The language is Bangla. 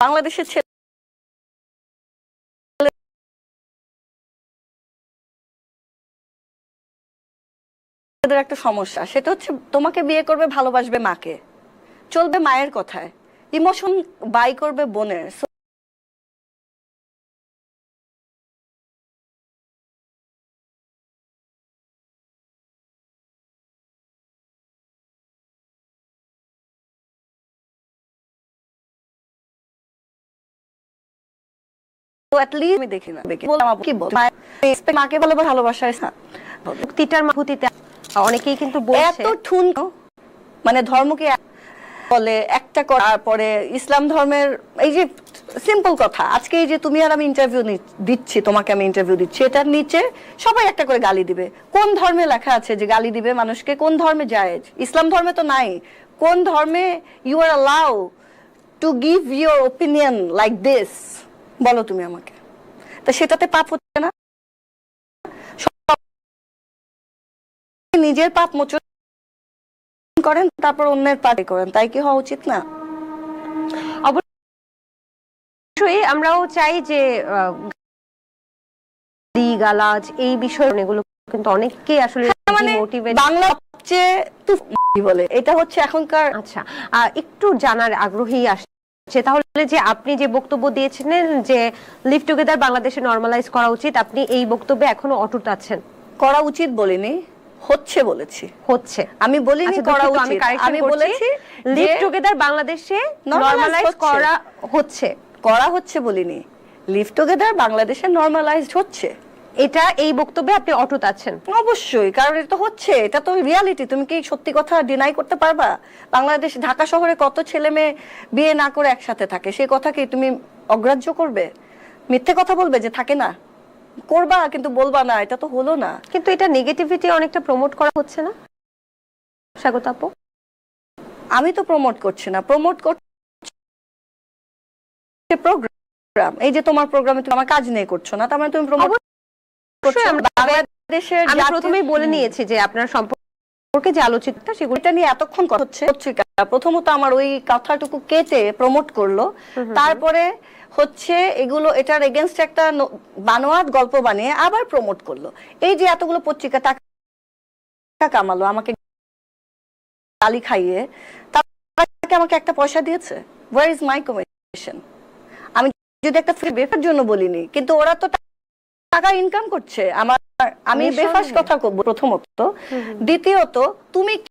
বাংলাদেশের ছেলেদের একটা সমস্যা, সেটা হচ্ছে তোমাকে বিয়ে করবে, ভালোবাসবে মাকে, চলবে মায়ের কথায়, ইমোশন বাই করবে বোনের। আমি দেখি না, মাকে ভালোবাসায় অনেকেই কিন্তু বলছে এত ঠুন, মানে ধর্মকে বলে একটা করার পরে ইসলাম ধর্মের এই যে সিম্পল কথা, আজকে এই যে তুমি আর আমি ইন্টারভিউ দিচ্ছি, তোমাকে আমি ইন্টারভিউ দিচ্ছি, এটার নিচে সবাই একটা করে গালি দিবে। কোন ধর্মে লেখা আছে যে গালি দিবে মানুষকে? কোন ধর্মে জায়েজ? ইসলাম ধর্মে তো নাই। কোন ধর্মে you are allow to give your opinion like this? বলো তুমি আমাকে। তা সেটাতে পাপ হচ্ছে না? নিজের পাপ মোচন করেন, তারপর অন্যের পাপ করেন, তাই কি হওয়া উচিত না? অবশ্যই আমরাও চাই যে গালাজ এই বিষয়গুলো কিন্তু অনেককেই আসলে বাংলা সবচেয়ে বলে, এটা হচ্ছে এখনকার। আচ্ছা, একটু জানার আগ্রহী আসছে তাহলে যে আপনি যে বক্তব্য দিয়েছিলেন যে লিভ টুগেদার বাংলাদেশে নরমালাইজ করা উচিত, আপনি এই বক্তব্যে এখনো অটুট আছেন? করা উচিত বলিনি, হচ্ছে বলেছি। হচ্ছে, আমি বলিনি করা উচিত, আমি বলেছি লিভ টুগেদার বাংলাদেশে নরমালাইজ করা হচ্ছে। করা হচ্ছে বলিনি, লিভ টুগেদার বাংলাদেশে নরমালাইজড হচ্ছে। এটা এই বক্তব্যে আপনি অটুট আছেন? অবশ্যই, কারণ এটা তো হচ্ছে, এটা তো রিয়ালিটি। তুমি কি সত্যি কথা ডিনাই করতে পারবা? বাংলাদেশ, ঢাকা শহরে কত ছেলে মেয়ে বিয়ে না করে একসাথে থাকে, সেই কথা কি তুমি অগ্রাহ্য করবে? মিথ্যে কথা বলবে যে থাকে না? করবা কিন্তু বলবা না, এটা তো হলো না। কিন্তু এটা নেগেটিভিটি অনেকটা প্রমোট করা হচ্ছে না স্বাগত আপু? আমি তো প্রমোট করছি না, প্রমোট করছি প্রোগ্রাম। এই যে তোমার প্রোগ্রামে তুমি আমার কাজ নিয়ে করছো না, তার মানে তুমি প্রমোট করছো। বাংলাদেশের আমি প্রথমেই বলে নিয়েছি যে আপনার সম্পর্কে যে আলোচিতটা সেগুলো নিয়ে এতক্ষণ কথা হচ্ছে। প্রথমত আমার ওই কথাটুকু কেটে প্রমোট করলো, তারপরে হচ্ছে এগুলো এটার এগেইনস্ট একটা বানোয়াট গল্প বানিয়ে আবার প্রমোট করলো। এই যে এতগুলো পত্রিকা টাকা কামালো আমাকে গালি খাইয়ে, তাকে আমাকে একটা পয়সা দিয়েছে? Where is my commission? আমি যদি একটা ফ্রি বেফার জন্য বলিনি, কিন্তু ওরা তো টাকা ইনকাম করছে আমার। আমি বেফাস কথা বলবো প্রথমত। দ্বিতীয়ত, তুমি